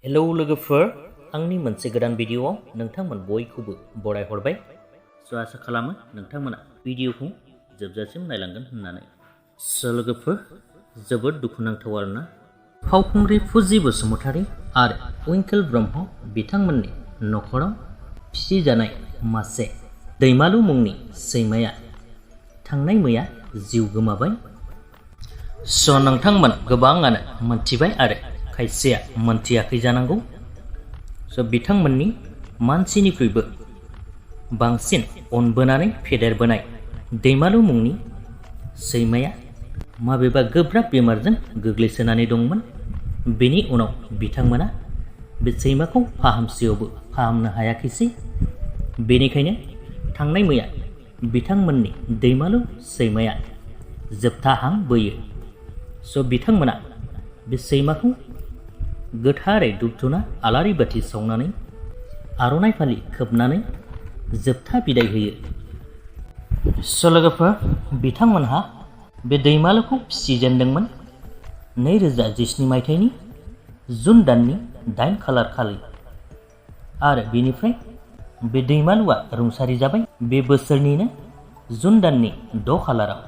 Hello लोगोफोर, आंनि मोनसे गोदान भिडिअआव नोंथांमोन बयखौबो बराय हरबाय। आसा खालामो नोंथांमोना भिडिअखौ जोबजासिम नायलांगोन होननानै। लोगोफोर, जोबोद दुखुनांथाव आरोना। फावखुंग्रि फुजि बसुमतारी आरो उइंकेल ब्रह्म बिथांमोननि नखराव फिसिजानाय मासे दैमालु मुंनि सैमाया थांनाय मैया जिउ गोमाबाय। नोंथांमोन गोबाङानो मोनथिबाय आरो खायसेया मोनथियाखै जानांगौ। बिथांमोननि मानसिनिख्रुइबो बांसिन अनबोनानै फेदेरबोनाय दैमालु मुंनि सैमाया माबेबा गोब्राब बेमारजों गोग्लैसोनानै दंमोन। बेनि उनाव बिथांमोना बे सैमाखौ फाहामसेयावबो फाहामनो हायाखैसै। बेनिखायनो थांनाय मैया बिथांमोननि दैमालु सैमाया जोबथा हां बोयो। बिथांमोना बे सैमाखौ गोथारै धुप-धुना आलारि बाथि सावनानै आर'नाइ फालि खोबनानै जोबथा बिदाय होयो। लोगोफोर, बिथांमोनहा बे दैमालुखौ फिसिजेनदोंमोन 2017 मायथाइनि जुन दाननि 8 खालार खालि आरो बेनिफ्राय बे दैमालुआ रुंसारि जाबाय बे बोसोरनिनो जुन दाननि 6 खालाराव।